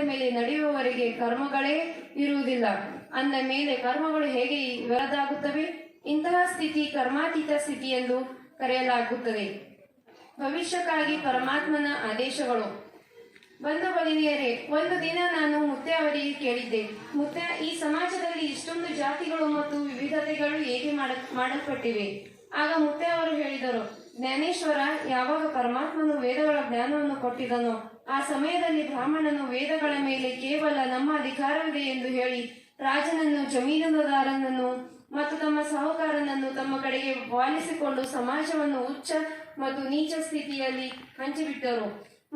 ಮೇಲೆ ನಡೆಯುವವರೆಗೆ ಕರ್ಮಗಳೇ ಇರುವುದಿಲ್ಲ. ಅಂದ ಮೇಲೆ ಕರ್ಮಗಳು ಹೇಗೆ ವರದಾಗುತ್ತವೆ? ಇಂತಹ ಸ್ಥಿತಿ ಕರ್ಮಾತೀತ ಸ್ಥಿತಿ ಎಂದು ಕರೆಯಲಾಗುತ್ತದೆ. ಭವಿಷ್ಯಕ್ಕಾಗಿ ಪರಮಾತ್ಮನ ಆದೇಶಗಳು. ಬಂಧು ಭಗಿನಿಯರೇ, ಒಂದು ದಿನ ನಾನು ಮುತ್ತೆ ಅವರಿಗೆ ಕೇಳಿದ್ದೆ, ಮುತ್ತೆ, ಈ ಸಮಾಜದಲ್ಲಿ ಇಷ್ಟೊಂದು ಜಾತಿಗಳು ಮತ್ತು ವಿವಿಧತೆಗಳು ಹೇಗೆ ಮಾಡಲ್ಪಟ್ಟಿವೆ? ಆಗ ಮುತ್ತೆ ಅವರು ಹೇಳಿದರು, ಜ್ಞಾನೇಶ್ವರ ಯಾವಾಗ ಪರಮಾತ್ಮನು ವೇದಗಳ ಜ್ಞಾನವನ್ನು ಕೊಟ್ಟಿದನೋ ಆ ಸಮಯದಲ್ಲಿ ಬ್ರಾಹ್ಮಣನು ವೇದಗಳ ಮೇಲೆ ಕೇವಲ ನಮ್ಮ ಅಧಿಕಾರವಿದೆ ಎಂದು ಹೇಳಿ ರಾಜನನ್ನು, ಜಮೀನುದಾರನನ್ನು ಮತ್ತು ತಮ್ಮ ಸಹಕಾರನನ್ನು ತಮ್ಮ ಕಡೆಗೆ ವಾಲಿಸಿಕೊಂಡು ಸಮಾಜವನ್ನು ಉಚ್ಚ ಮತ್ತು ನೀಚ ಸ್ಥಿತಿಯಲ್ಲಿ ಹಂಚಿಬಿಟ್ಟರು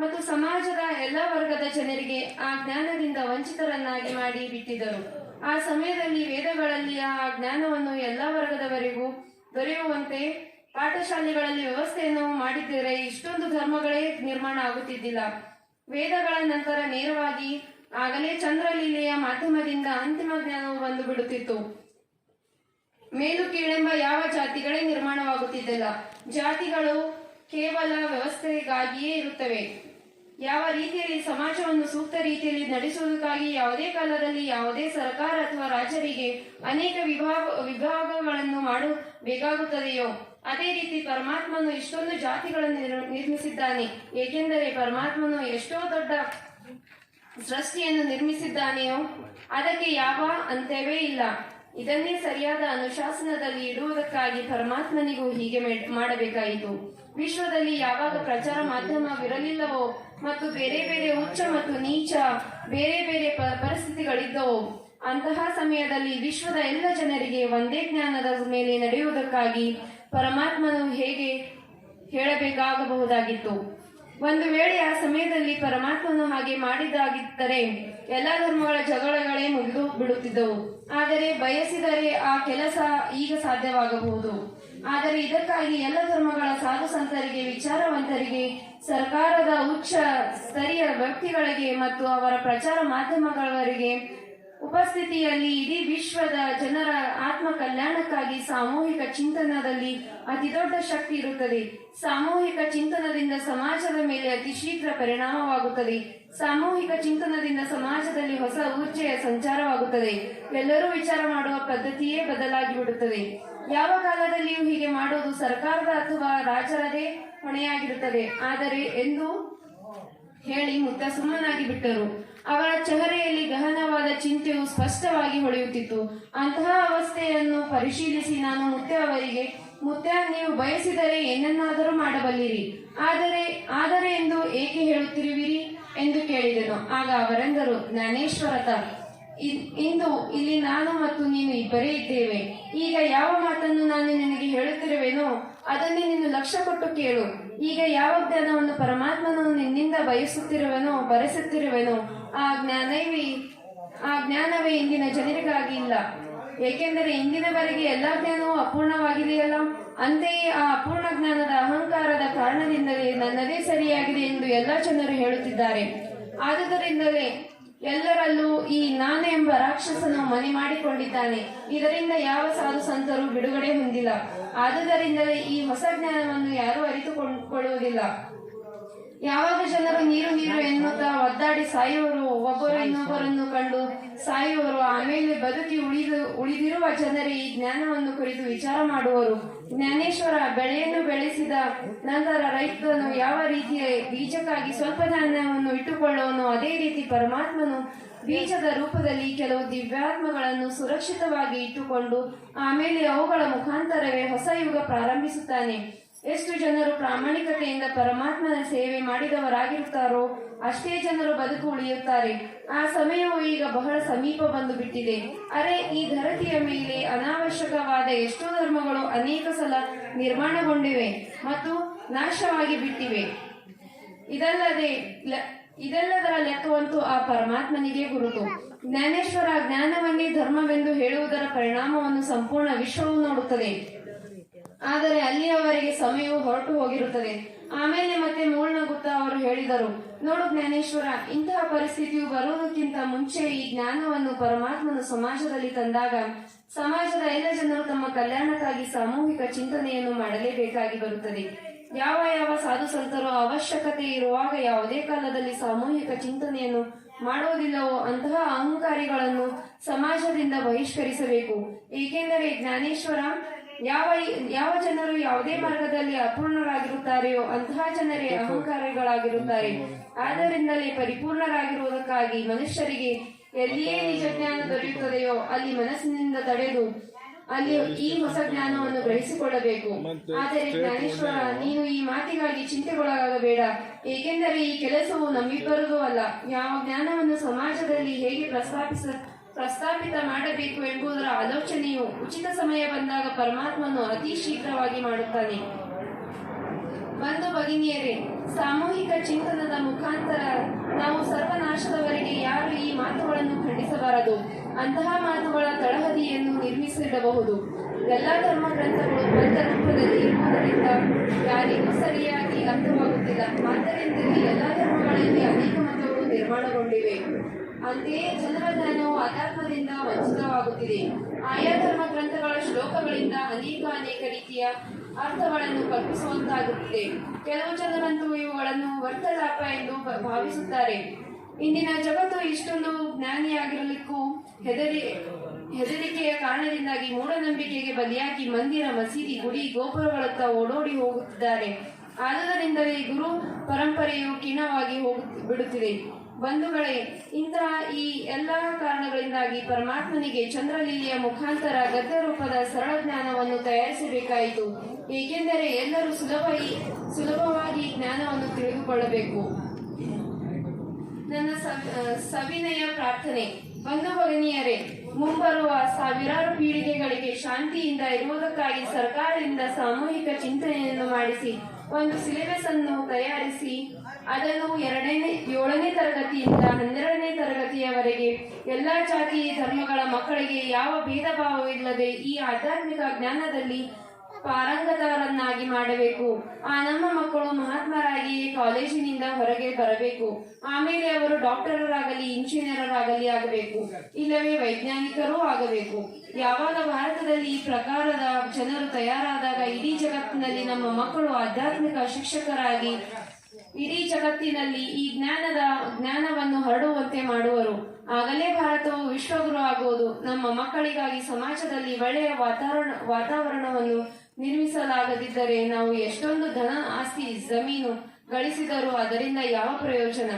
ಮತ್ತು ಸಮಾಜದ ಎಲ್ಲ ವರ್ಗದ ಜನರಿಗೆ ಆ ಜ್ಞಾನದಿಂದ ವಂಚಿತರನ್ನಾಗಿ ಮಾಡಿ ಬಿಟ್ಟಿದ್ದರು. ಆ ಸಮಯದಲ್ಲಿ ವೇದಗಳಲ್ಲಿಯ ಆ ಜ್ಞಾನವನ್ನು ಎಲ್ಲ ವರ್ಗದವರಿಗೂ ದೊರೆಯುವಂತೆ ಪಾಠಶಾಲೆಗಳಲ್ಲಿ ವ್ಯವಸ್ಥೆಯನ್ನು ಮಾಡಿದ್ದರೆ ಇಷ್ಟೊಂದು ಧರ್ಮಗಳೇ ನಿರ್ಮಾಣ ಆಗುತ್ತಿದ್ದಿಲ್ಲ. ವೇದಗಳ ನಂತರ ನೇರವಾಗಿ ಆಗಲೇ ಚಂದ್ರಲೀಲೆಯ ಮಾಧ್ಯಮದಿಂದ ಅಂತಿಮ ಜ್ಞಾನವು ಬಂದು ಬಿಡುತ್ತಿತ್ತು. ಮೇಲು ಕೀಳೆಂಬ ಯಾವ ಜಾತಿಗಳೇ ನಿರ್ಮಾಣವಾಗುತ್ತಿದ್ದಿಲ್ಲ. ಜಾತಿಗಳು ಕೇವಲ ವ್ಯವಸ್ಥೆಗಾಗಿಯೇ ಇರುತ್ತವೆ. ಯಾವ ರೀತಿಯಲ್ಲಿ ಸಮಾಜವನ್ನು ಸೂಕ್ತ ರೀತಿಯಲ್ಲಿ ನಡೆಸುವುದಕ್ಕಾಗಿ ಯಾವುದೇ ಕಾಲದಲ್ಲಿ ಯಾವುದೇ ಸರ್ಕಾರ ಅಥವಾ ರಾಜರಿಗೆ ಅನೇಕ ವಿಭಾಗಗಳನ್ನು ಮಾಡಬೇಕಾಗುತ್ತದೆಯೋ ಅದೇ ರೀತಿ ಪರಮಾತ್ಮನು ಇಷ್ಟೊಂದು ಜಾತಿಗಳನ್ನು ನಿರ್ಮಿಸಿದ್ದಾನೆ. ಏಕೆಂದರೆ ಪರಮಾತ್ಮನು ಎಷ್ಟೋ ದೊಡ್ಡ ಸೃಷ್ಟಿಯನ್ನು ನಿರ್ಮಿಸಿದ್ದಾನೆಯೋ ಅದಕ್ಕೆ ಯಾವ ಅಂತ್ಯವೇ ಇಲ್ಲ. ಇದನ್ನೇ ಸರಿಯಾದ ಅನುಶಾಸನದಲ್ಲಿ ಇಡುವುದಕ್ಕಾಗಿ ಪರಮಾತ್ಮನಿಗೂ ಹೀಗೆ ಮಾಡಬೇಕಾಯಿತು. ವಿಶ್ವದಲ್ಲಿ ಯಾವಾಗ ಪ್ರಚಾರ ಮಾಧ್ಯಮವಿರಲಿಲ್ಲವೋ ಮತ್ತು ಬೇರೆ ಬೇರೆ ಉಚ್ಚ ಮತ್ತು ನೀಚ ಬೇರೆ ಬೇರೆ ಪರಿಸ್ಥಿತಿಗಳಿದ್ದವೋ ಅಂತಹ ಸಮಯದಲ್ಲಿ ವಿಶ್ವದ ಎಲ್ಲ ಜನರಿಗೆ ಒಂದೇ ಜ್ಞಾನದ ಮೇಲೆ ನಡೆಯುವುದಕ್ಕಾಗಿ ಪರಮಾತ್ಮನು ಹೇಗೆ ಹೇಳಬೇಕಾಗಬಹುದಾಗಿತ್ತು. ಒಂದು ವೇಳೆ ಆ ಸಮಯದಲ್ಲಿ ಪರಮಾತ್ಮನು ಹಾಗೆ ಮಾಡಿದಾಗಿದ್ದರೆ ಎಲ್ಲ ಧರ್ಮಗಳ ಜಗಳಗಳೇ ಮುಗಿದು ಬಿಡುತ್ತಿದ್ದವು. ಆದರೆ ಬಯಸಿದರೆ ಆ ಕೆಲಸ ಈಗ ಸಾಧ್ಯವಾಗಬಹುದು. ಆದರೆ ಇದಕ್ಕಾಗಿ ಎಲ್ಲ ಧರ್ಮಗಳ ಸಾಧು ಸಂತರಿಗೆ, ವಿಚಾರವಂತರಿಗೆ, ಸರ್ಕಾರದ ಉಚ್ಚ ಸ್ತರೀಯ ವ್ಯಕ್ತಿಗಳಿಗೆ ಮತ್ತು ಅವರ ಪ್ರಚಾರ ಮಾಧ್ಯಮಗಳವರಿಗೆ ಉಪಸ್ಥಿತಿಯಲ್ಲಿ ಇಡೀ ವಿಶ್ವದ ಜನರ ಆತ್ಮ ಕಲ್ಯಾಣಕ್ಕಾಗಿ ಸಾಮೂಹಿಕ ಚಿಂತನದಲ್ಲಿ ಅತಿ ದೊಡ್ಡ ಶಕ್ತಿ ಇರುತ್ತದೆ. ಸಾಮೂಹಿಕ ಚಿಂತನದಿಂದ ಸಮಾಜದ ಮೇಲೆ ಅತಿ ಶೀಘ್ರ ಪರಿಣಾಮವಾಗುತ್ತದೆ. ಸಾಮೂಹಿಕ ಚಿಂತನದಿಂದ ಸಮಾಜದಲ್ಲಿ ಹೊಸ ಊರ್ಜೆಯ ಸಂಚಾರವಾಗುತ್ತದೆ. ಎಲ್ಲರೂ ವಿಚಾರ ಮಾಡುವ ಪದ್ಧತಿಯೇ ಬದಲಾಗಿ ಬಿಡುತ್ತದೆ. ಯಾವ ಕಾಲದಲ್ಲಿಯೂ ಹೀಗೆ ಮಾಡುವುದು ಸರ್ಕಾರದ ಅಥವಾ ರಾಜರದೇ ಹೊಣೆಯಾಗಿರುತ್ತದೆ. ಆದರೆ ಎಂದು ಹೇಳಿ ಮುತ್ತ ಸುಮ್ಮನಾಗಿ ಬಿಟ್ಟರು. ಅವರ ಚೆಹರೆಯಲ್ಲಿ ಗಹನವಾದ ಚಿಂತೆಯು ಸ್ಪಷ್ಟವಾಗಿ ಹೊಳೆಯುತ್ತಿತ್ತು. ಅಂತಹ ಅವಸ್ಥೆಯನ್ನು ಪರಿಶೀಲಿಸಿ ನಾನು ಮುತ್ತೆ ಅವರಿಗೆ, ಮುತ್ತೆ, ನೀವು ಬಯಸಿದರೆ ಏನನ್ನಾದರೂ ಮಾಡಬಲ್ಲಿರಿ, ಆದರೆ ಎಂದು ಏಕೆ ಹೇಳುತ್ತಿರುವಿರಿ ಎಂದು ಕೇಳಿದೆನು. ಆಗ ಅವರೆಂದರು, ಜ್ಞಾನೇಶ್ವರತ, ಇಂದು ಇಲ್ಲಿ ನಾನು ಮತ್ತು ನೀನು ಇಬ್ಬರೇ ಇದ್ದೇವೆ. ಈಗ ಯಾವ ಮಾತನ್ನು ನಾನು ನಿನಗೆ ಹೇಳುತ್ತಿರುವೆನೋ ಅದನ್ನೇ ನೀನು ಲಕ್ಷ್ಯ ಕೊಟ್ಟು ಕೇಳು. ಈಗ ಯಾವ ಜ್ಞಾನವನ್ನು ಪರಮಾತ್ಮನು ನಿನ್ನಿಂದ ಬರೆಸುತ್ತಿರುವೆನೋ ಆ ಜ್ಞಾನವೇ ಇಂದಿನ ಜನರಿಗಾಗಿ ಇಲ್ಲ. ಏಕೆಂದರೆ ಇಂದಿನವರೆಗೆ ಎಲ್ಲಾ ಜ್ಞಾನವೂ ಅಪೂರ್ಣವಾಗಿದೆಯಲ್ಲ. ಅಂತೆಯೇ ಆ ಅಪೂರ್ಣ ಜ್ಞಾನದ ಅಹಂಕಾರದ ಕಾರಣದಿಂದಲೇ ನನ್ನದೇ ಸರಿಯಾಗಿದೆ ಎಂದು ಎಲ್ಲ ಜನರು ಹೇಳುತ್ತಿದ್ದಾರೆ. ಆದುದರಿಂದಲೇ ಎಲ್ಲರಲ್ಲೂ ಈ ನಾನು ಎಂಬ ರಾಕ್ಷಸನು ಮನೆ ಮಾಡಿಕೊಂಡಿದ್ದಾನೆ. ಇದರಿಂದ ಯಾವ ಸಾಧು ಸಂತರು ಬಿಡುಗಡೆ ಹೊಂದಿಲ್ಲ. ಆದುದರಿಂದಲೇ ಈ ಹೊಸ ಜ್ಞಾನವನ್ನು ಯಾರೂ ಅರಿತುಕೊಳ್ಳುವುದಿಲ್ಲ. ಯಾವಾಗ ಜನರು ನೀರು ನೀರು ಎನ್ನುತ್ತಾ ಒದ್ದಾಡಿ ಸಾಯುವರು, ಒಬ್ಬರು ಇನ್ನೊಬ್ಬರನ್ನು ಕಂಡು ಸಾಯುವರು, ಆಮೇಲೆ ಬದುಕಿ ಉಳಿದಿರುವ ಜನರೇ ಈ ಜ್ಞಾನವನ್ನು ಕುರಿತು ವಿಚಾರ ಮಾಡುವರು. ಜ್ಞಾನೇಶ್ವರ, ಬೆಳೆಯನ್ನು ಬೆಳೆಸಿದ ನಂತರ ರೈತನು ಯಾವ ರೀತಿಯ ಬೀಜಕ್ಕಾಗಿ ಸ್ವಲ್ಪ ಧಾನ್ಯವನ್ನು ಇಟ್ಟುಕೊಳ್ಳುವನು, ಅದೇ ರೀತಿ ಪರಮಾತ್ಮನು ಬೀಜದ ರೂಪದಲ್ಲಿ ಕೆಲವು ದಿವ್ಯಾತ್ಮಗಳನ್ನು ಸುರಕ್ಷಿತವಾಗಿ ಇಟ್ಟುಕೊಂಡು ಆಮೇಲೆ ಅವುಗಳ ಮುಖಾಂತರವೇ ಹೊಸ ಯುಗ ಪ್ರಾರಂಭಿಸುತ್ತಾನೆ. ಎಷ್ಟು ಜನರು ಪ್ರಾಮಾಣಿಕತೆಯಿಂದ ಪರಮಾತ್ಮನ ಸೇವೆ ಮಾಡಿದವರಾಗಿರುತ್ತಾರೋ ಅಷ್ಟೇ ಜನರು ಬದುಕು ಉಳಿಯುತ್ತಾರೆ. ಆ ಸಮಯವು ಈಗ ಬಹಳ ಸಮೀಪ ಬಂದು ಬಿಟ್ಟಿದೆ. ಅರೆ, ಈ ಧರತಿಯ ಮೇಲೆ ಅನಾವಶ್ಯಕವಾದ ಎಷ್ಟೋ ಧರ್ಮಗಳು ಅನೇಕ ಸಲ ನಿರ್ಮಾಣಗೊಂಡಿವೆ ಮತ್ತು ನಾಶವಾಗಿ ಬಿಟ್ಟಿವೆ. ಇದೆಲ್ಲದರ ಲೆಕ್ಕವಂತೂ ಆ ಪರಮಾತ್ಮನಿಗೆ ಗುರುತು. ಜ್ಞಾನೇಶ್ವರ, ಜ್ಞಾನವನ್ನೇ ಧರ್ಮವೆಂದು ಹೇಳುವುದರ ಪರಿಣಾಮವನ್ನು ಸಂಪೂರ್ಣ ವಿಶ್ವವು ನೋಡುತ್ತದೆ. ಆದರೆ ಅಲ್ಲಿಯವರೆಗೆ ಸಮಯವು ಹೊರಟು ಹೋಗಿರುತ್ತದೆ. ಆಮೇಲೆ ಮತ್ತೆ ಮೂಳ್ನಗುತ್ತಾ ಅವರು ಹೇಳಿದರು, ನೋಡು ಜ್ಞಾನೇಶ್ವರ, ಇಂತಹ ಪರಿಸ್ಥಿತಿಯು ಬರುವುದಕ್ಕಿಂತ ಮುಂಚೆ ಈ ಜ್ಞಾನವನ್ನು ಪರಮಾತ್ಮನು ಸಮಾಜದಲ್ಲಿ ತಂದಾಗ ಸಮಾಜದ ಎಲ್ಲ ಜನರು ತಮ್ಮ ಕಲ್ಯಾಣಕ್ಕಾಗಿ ಸಾಮೂಹಿಕ ಚಿಂತನೆಯನ್ನು ಮಾಡಲೇಬೇಕಾಗಿ ಬರುತ್ತದೆ. ಯಾವ ಸಾಧು ಸಂತರು ಅವಶ್ಯಕತೆ ಇರುವಾಗ ಯಾವುದೇ ಕಾಲದಲ್ಲಿ ಸಾಮೂಹಿಕ ಚಿಂತನೆಯನ್ನು ಮಾಡುವುದಿಲ್ಲವೋ ಅಂತಹ ಅಹಂಕಾರಿಗಳನ್ನು ಸಮಾಜದಿಂದ ಬಹಿಷ್ಕರಿಸಬೇಕು. ಏಕೆಂದರೆ ಜ್ಞಾನೇಶ್ವರ ಯಾವ ಜನರು ಯಾವುದೇ ಮಾರ್ಗದಲ್ಲಿ ಅಪೂರ್ಣರಾಗಿರುತ್ತಾರೆಯೋ ಅಂತಹ ಜನರೇ ಅಹಂಕಾರಿಗಳಾಗಿರುತ್ತಾರೆ. ಆದ್ದರಿಂದಲೇ ಪರಿಪೂರ್ಣರಾಗಿರುವುದಕ್ಕಾಗಿ ಮನುಷ್ಯರಿಗೆ ಎಲ್ಲಿಯೇ ನಿಜ ಜ್ಞಾನ ದೊರೆಯುತ್ತದೆಯೋ ಅಲ್ಲಿ ಮನಸ್ಸಿನಿಂದ ತಡೆದು ಅಲ್ಲಿ ಈ ಹೊಸ ಜ್ಞಾನವನ್ನು ಗ್ರಹಿಸಿಕೊಳ್ಳಬೇಕು. ಆದರೆ ಜ್ಞಾನೇಶ್ವರ, ನೀನು ಈ ಮಾತಿಗಾಗಿ ಚಿಂತೆಗೊಳಗಾಗಬೇಡ, ಏಕೆಂದರೆ ಈ ಕೆಲಸವು ನಮ್ಮಿಬ್ಬರದೂ ಅಲ್ಲ. ಯಾವ ಜ್ಞಾನವನ್ನು ಸಮಾಜದಲ್ಲಿ ಹೇಗೆ ಪ್ರಸ್ತಾಪಿತ ಮಾಡಬೇಕು ಎಂಬುದರ ಆಲೋಚನೆಯು ಉಚಿತ ಸಮಯ ಬಂದಾಗ ಪರಮಾತ್ಮನು ಅತಿ ಶೀಘ್ರವಾಗಿ ಮಾಡುತ್ತಾನೆ. ಬಂಧು ಭಗಿನಿಯರೇ, ಸಾಮೂಹಿಕ ಚಿಂತನದ ಮುಖಾಂತರ ನಾವು ಸರ್ವನಾಶದವರೆಗೆ ಯಾರು ಈ ಮಾತುಗಳನ್ನು ಖಂಡಿಸಬಾರದು. ಅಂತಹ ಮಾತುಗಳ ತಳಹದಿಯನ್ನು ನಿರ್ಮಿಸಿಡಬಹುದು. ಎಲ್ಲಾ ಧರ್ಮ ಗ್ರಂಥಗಳು ಬಂಧ ರೂಪದಲ್ಲಿ ಇರುವುದರಿಂದ ಯಾರಿಗೂ ಸರಿಯಾಗಿ ಅರ್ಥವಾಗುತ್ತಿಲ್ಲ. ಆದ್ದರಿಂದಲೇ ಎಲ್ಲಾ ಧರ್ಮಗಳಲ್ಲಿ ಅನೇಕ ಮತಗಳು ನಿರ್ಮಾಣಗೊಂಡಿವೆ. ಅಂತೆಯೇ ಜನರ ಜ್ಞಾನವು ಆಧ್ಯಾತ್ಮದಿಂದ ವಂಚಿತವಾಗುತ್ತಿದೆ. ಆಯಾ ಧರ್ಮ ಗ್ರಂಥಗಳ ಶ್ಲೋಕಗಳಿಂದ ಅನೇಕ ರೀತಿಯ ಅರ್ಥಗಳನ್ನು ಕಲ್ಪಿಸುವಂತಾಗುತ್ತಿದೆ. ಕೆಲವು ಜನರಂತೂ ಇವುಗಳನ್ನು ವರ್ತಲಾಪ ಎಂದು ಭಾವಿಸುತ್ತಾರೆ. ಇಂದಿನ ಜಗತ್ತು ಇಷ್ಟೊಂದು ಜ್ಞಾನಿಯಾಗಿರಲಿಕ್ಕೂ ಹೆದರಿಕೆಯ ಕಾರಣದಿಂದಾಗಿ ಮೂಢನಂಬಿಕೆಗೆ ಬಲಿಯಾಗಿ ಮಂದಿರ, ಮಸೀದಿ, ಗುಡಿ, ಗೋಪುರಗಳತ್ತ ಓಡೋಡಿ ಹೋಗುತ್ತಿದ್ದಾರೆ. ಆದುದರಿಂದಲೇ ಗುರು ಪರಂಪರೆಯು ಕ್ಷೀಣವಾಗಿ ಬಿಡುತ್ತಿದೆ. ಬಂಧುಗಳೇ, ಇಂತಹ ಈ ಎಲ್ಲ ಕಾರಣಗಳಿಂದಾಗಿ ಪರಮಾತ್ಮನಿಗೆ ಚಂದ್ರಲೀಲೆಯ ಮುಖಾಂತರ ಗದ್ಯ ರೂಪದ ಸರಳ ಜ್ಞಾನವನ್ನು ತಯಾರಿಸಬೇಕಾಯಿತು. ಏಕೆಂದರೆ ಎಲ್ಲರೂ ಸುಲಭವಾಗಿ ಜ್ಞಾನವನ್ನು ತಿಳಿದುಕೊಳ್ಳಬೇಕು. ನನ್ನ ಸವಿನಯ ಪ್ರಾರ್ಥನೆ. ಬಂಧು ಭಗಿನಿಯರೇ, ಮುಂಬರುವ ಸಾವಿರಾರು ಪೀಳಿಗೆಗಳಿಗೆ ಶಾಂತಿಯಿಂದ ಇರುವುದಕ್ಕಾಗಿ ಸರ್ಕಾರದಿಂದ ಸಾಮೂಹಿಕ ಚಿಂತನೆಯನ್ನು ಮಾಡಿಸಿ ಒಂದು ಸಿಲೆಬಸ್ ಅನ್ನು ತಯಾರಿಸಿ ಅದನ್ನು 7ನೇ ತರಗತಿಯಿಂದ 12ನೇ ತರಗತಿಯವರೆಗೆ ಎಲ್ಲಾ ಜಾತಿ ಧರ್ಮಗಳ ಮಕ್ಕಳಿಗೆ ಯಾವ ಭೇದ ಭಾವವಿಲ್ಲದೆ ಈ ಆಧ್ಯಾತ್ಮಿಕ ಜ್ಞಾನದಲ್ಲಿ ಪಾರಂಗತರನ್ನಾಗಿ ಮಾಡಬೇಕು. ಆ ನಮ್ಮ ಮಕ್ಕಳು ಮಹಾತ್ಮರಾಗಿ ಕಾಲೇಜಿನಿಂದ ಹೊರಗೆ ಬರಬೇಕು. ಆಮೇಲೆ ಅವರು ಡಾಕ್ಟರರಾಗಲಿ, ಇಂಜಿನಿಯರರಾಗಲಿ ಆಗಬೇಕು, ಇಲ್ಲವೇ ವೈಜ್ಞಾನಿಕರೂ ಆಗಬೇಕು. ಯಾವಾಗ ಭಾರತದಲ್ಲಿ ಈ ಪ್ರಕಾರದ ಜನರು ತಯಾರಾದಾಗ ಇಡೀ ಜಗತ್ತಿನಲ್ಲಿ ನಮ್ಮ ಮಕ್ಕಳು ಆಧ್ಯಾತ್ಮಿಕ ಶಿಕ್ಷಕರಾಗಿ ಇಡೀ ಜಗತ್ತಿನಲ್ಲಿ ಈ ಜ್ಞಾನವನ್ನು ಹರಡುವಂತೆ ಮಾಡುವರು. ಆಗಲೇ ಭಾರತವು ವಿಶ್ವಗುರು ಆಗುವುದು. ನಮ್ಮ ಮಕ್ಕಳಿಗಾಗಿ ಸಮಾಜದಲ್ಲಿ ಒಳ್ಳೆಯ ವಾತಾವರಣವನ್ನು ನಿರ್ಮಿಸಲಾಗದಿದ್ದರೆ ನಾವು ಎಷ್ಟೊಂದು ಧನ, ಆಸ್ತಿ, ಜಮೀನು ಗಳಿಸಿದರೂ ಅದರಿಂದ ಯಾವ ಪ್ರಯೋಜನ?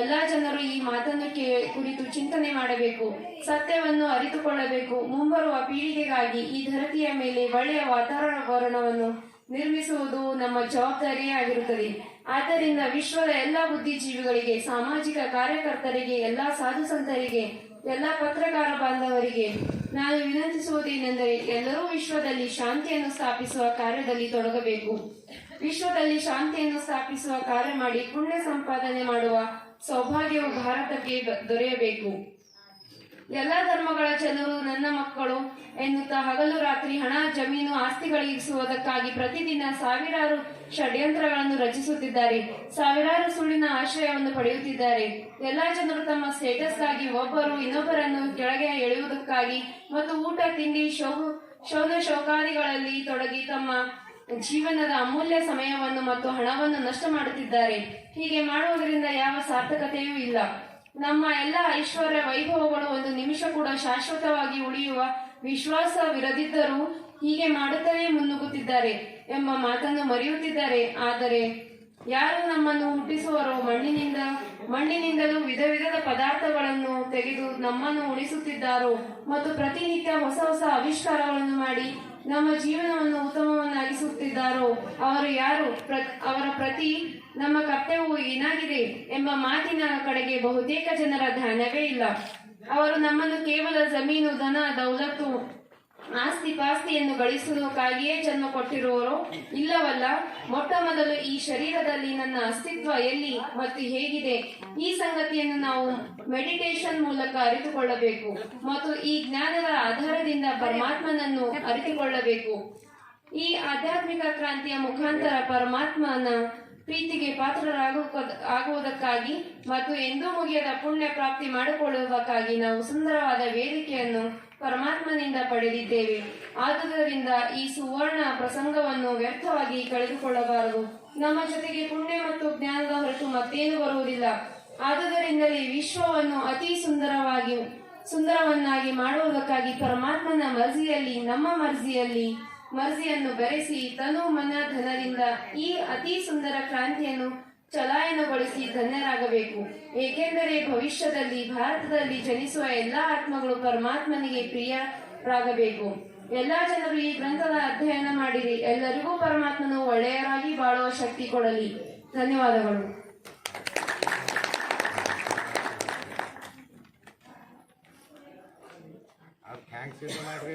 ಎಲ್ಲಾ ಜನರು ಈ ಮಾತನ್ನು ಕುರಿತು ಚಿಂತನೆ ಮಾಡಬೇಕು, ಸತ್ಯವನ್ನು ಅರಿತುಕೊಳ್ಳಬೇಕು. ಮುಂಬರುವ ಪೀಳಿಗೆಗಾಗಿ ಈ ಧರತಿಯ ಮೇಲೆ ಒಳ್ಳೆಯ ವಾತಾವರಣವನ್ನು ನಿರ್ಮಿಸುವುದು ನಮ್ಮ ಜವಾಬ್ದಾರಿಯೇ ಆಗಿರುತ್ತದೆ. ಆದ್ದರಿಂದ ವಿಶ್ವದ ಎಲ್ಲಾ ಬುದ್ಧಿಜೀವಿಗಳಿಗೆ, ಸಾಮಾಜಿಕ ಕಾರ್ಯಕರ್ತರಿಗೆ, ಎಲ್ಲಾ ಸಾಧು ಸಂತರಿಗೆ, ಎಲ್ಲಾ ಪತ್ರಕಾರ ಬಾಂಧವರಿಗೆ ನಾನು ವಿನಂತಿಸುವುದೇನೆಂದರೆ ಎಲ್ಲರೂ ವಿಶ್ವದಲ್ಲಿ ಶಾಂತಿಯನ್ನು ಸ್ಥಾಪಿಸುವ ಕಾರ್ಯದಲ್ಲಿ ತೊಡಗಬೇಕು. ವಿಶ್ವದಲ್ಲಿ ಶಾಂತಿಯನ್ನು ಸ್ಥಾಪಿಸುವ ಕಾರ್ಯ ಮಾಡಿ ಪುಣ್ಯ ಸಂಪಾದನೆ ಮಾಡುವ ಸೌಭಾಗ್ಯವು ಭಾರತಕ್ಕೆ ದೊರೆಯಬೇಕು. ಎಲ್ಲಾ ಧರ್ಮಗಳ ಜನರು ನನ್ನ ಮಕ್ಕಳು ಎನ್ನುತ್ತಾ ಹಗಲು ರಾತ್ರಿ ಹಣ, ಜಮೀನು, ಆಸ್ತಿಗಳಿಸುವುದಕ್ಕಾಗಿ ಪ್ರತಿದಿನ ಸಾವಿರಾರು ಷಡ್ಯಂತ್ರಗಳನ್ನು ರಚಿಸುತ್ತಿದ್ದಾರೆ. ಸಾವಿರಾರು ಸುಳ್ಳಿನ ಆಶ್ರಯವನ್ನು ಪಡೆಯುತ್ತಿದ್ದಾರೆ. ಎಲ್ಲಾ ಜನರು ತಮ್ಮ ಸ್ಟೇಟಸ್ಗಾಗಿ ಒಬ್ಬರು ಇನ್ನೊಬ್ಬರನ್ನು ಕೆಳಗೆ ಎಳೆಯುವುದಕ್ಕಾಗಿ ಮತ್ತು ಊಟ, ತಿಂಡಿ, ಶೌನ ಶೌಕಾದಿಗಳಲ್ಲಿ ತೊಡಗಿ ತಮ್ಮ ಜೀವನದ ಅಮೂಲ್ಯ ಸಮಯವನ್ನು ಮತ್ತು ಹಣವನ್ನು ನಷ್ಟ ಮಾಡುತ್ತಿದ್ದಾರೆ. ಹೀಗೆ ಮಾಡುವುದರಿಂದ ಯಾವ ಸಾರ್ಥಕತೆಯೂ ಇಲ್ಲ. ನಮ್ಮ ಎಲ್ಲ ಐಶ್ವರ್ಯ ವೈಭವಗಳು ಒಂದು ನಿಮಿಷ ಕೂಡ ಶಾಶ್ವತವಾಗಿ ಉಳಿಯುವ ವಿಶ್ವಾಸವಿರದಿದ್ದರೂ ಹೀಗೆ ಮಾಡುತ್ತಲೇ ಮುನ್ನುಗ್ಗುತ್ತಿದ್ದಾರೆ ಎಂಬ ಮಾತನ್ನು ಮರೆಯುತ್ತಿದ್ದಾರೆ. ಆದರೆ ಯಾರು ನಮ್ಮನ್ನು ಹುಟ್ಟಿಸುವರೋ ಮಣ್ಣಿನಿಂದಲೂ ವಿಧ ವಿಧದ ಪದಾರ್ಥಗಳನ್ನು ತೆಗೆದು ನಮ್ಮನ್ನು ಉಳಿಸುತ್ತಿದ್ದಾರೋ ಮತ್ತು ಪ್ರತಿನಿತ್ಯ ಹೊಸ ಹೊಸ ಆವಿಷ್ಕಾರಗಳನ್ನು ಮಾಡಿ ನಮ್ಮ ಜೀವನವನ್ನು ಉತ್ತಮವನ್ನಾಗಿಸುತ್ತಿದ್ದಾರೋ ಅವರು ಯಾರು? ಅವರ ಪ್ರತಿ ನಮ್ಮ ಕರ್ತವ್ಯವು ಏನಾಗಿದೆ ಎಂಬ ಮಾತಿನ ಕಡೆಗೆ ಬಹುತೇಕ ಜನರ ಧ್ಯಾನವೇ ಇಲ್ಲ. ಅವರು ನಮ್ಮನ್ನು ಕೇವಲ ಜಮೀನು, ಧನ, ದೌಲತ್ತು, ಆಸ್ತಿ ಪಾಸ್ತಿಯನ್ನು ಗಳಿಸುವುದಕ್ಕಾಗಿಯೇ ಜನ್ಮ ಕೊಟ್ಟಿರುವರೋ ಇಲ್ಲವಲ್ಲ? ಮೊಟ್ಟ ಮೊದಲು ಈ ಶರೀರದಲ್ಲಿ ನನ್ನ ಅಸ್ತಿತ್ವ ಎಲ್ಲಿ ಮತ್ತು ಹೇಗಿದೆ? ಈ ಸಂಗತಿಯನ್ನು ನಾವು ಮೆಡಿಟೇಷನ್ ಮೂಲಕ ಅರಿತುಕೊಳ್ಳಬೇಕು ಮತ್ತು ಈ ಜ್ಞಾನದ ಆಧಾರದಿಂದ ಪರಮಾತ್ಮನನ್ನು ಅರಿತುಕೊಳ್ಳಬೇಕು. ಈ ಆಧ್ಯಾತ್ಮಿಕ ಕ್ರಾಂತಿಯ ಮುಖಾಂತರ ಪರಮಾತ್ಮನ ಪ್ರೀತಿಗೆ ಪಾತ್ರರಾಗುವುದಕ್ಕಾಗಿ ಮತ್ತು ಎಂದೂ ಮುಗಿಯದ ಪುಣ್ಯ ಪ್ರಾಪ್ತಿ ಮಾಡಿಕೊಳ್ಳುವುದಕ್ಕಾಗಿ ನಾವು ಸುಂದರವಾದ ವೇದಿಕೆಯನ್ನು ಪರಮಾತ್ಮನಿಂದ ಪಡೆದಿದ್ದೇವೆ. ಆದುದರಿಂದ ಈ ಸುವರ್ಣ ಪ್ರಸಂಗವನ್ನು ವ್ಯರ್ಥವಾಗಿ ಕಳೆದುಕೊಳ್ಳಬಾರದು. ನಮ್ಮ ಜೊತೆಗೆ ಪುಣ್ಯ ಮತ್ತು ಜ್ಞಾನದ ಹೊರತು ಮತ್ತೇನು ಬರುವುದಿಲ್ಲ. ಆದುದರಿಂದಲೇ ವಿಶ್ವವನ್ನು ಅತಿ ಸುಂದರವನ್ನಾಗಿ ಮಾಡುವುದಕ್ಕಾಗಿ ಪರಮಾತ್ಮನ ಮರ್ಜಿಯಲ್ಲಿ ನಮ್ಮ ಮರ್ಜಿಯನ್ನು ಬೆರೆಸಿ ತನು ಮನ ಧನದಿಂದ ಈ ಅತಿ ಸುಂದರ ಕ್ರಾಂತಿಯನ್ನು ಚಲಾಯನಗೊಳಿಸಿ ಧನ್ಯರಾಗಬೇಕು. ಏಕೆಂದರೆ ಭವಿಷ್ಯದಲ್ಲಿ ಭಾರತದಲ್ಲಿ ಜನಿಸುವ ಎಲ್ಲಾ ಆತ್ಮಗಳು ಪರಮಾತ್ಮನಿಗೆ ಪ್ರಿಯರಾಗಬೇಕು. ಎಲ್ಲಾ ಜನರು ಈ ಗ್ರಂಥದ ಅಧ್ಯಯನ ಮಾಡಿರಿ. ಎಲ್ಲರಿಗೂ ಪರಮಾತ್ಮನು ಒಳ್ಳೆಯರಾಗಿ ಬಾಳುವ ಶಕ್ತಿ ಕೊಡಲಿ. ಧನ್ಯವಾದಗಳು. ಥ್ಯಾಂಕ್ಸ್ ಇದು ಮಾಡ್ರಿ.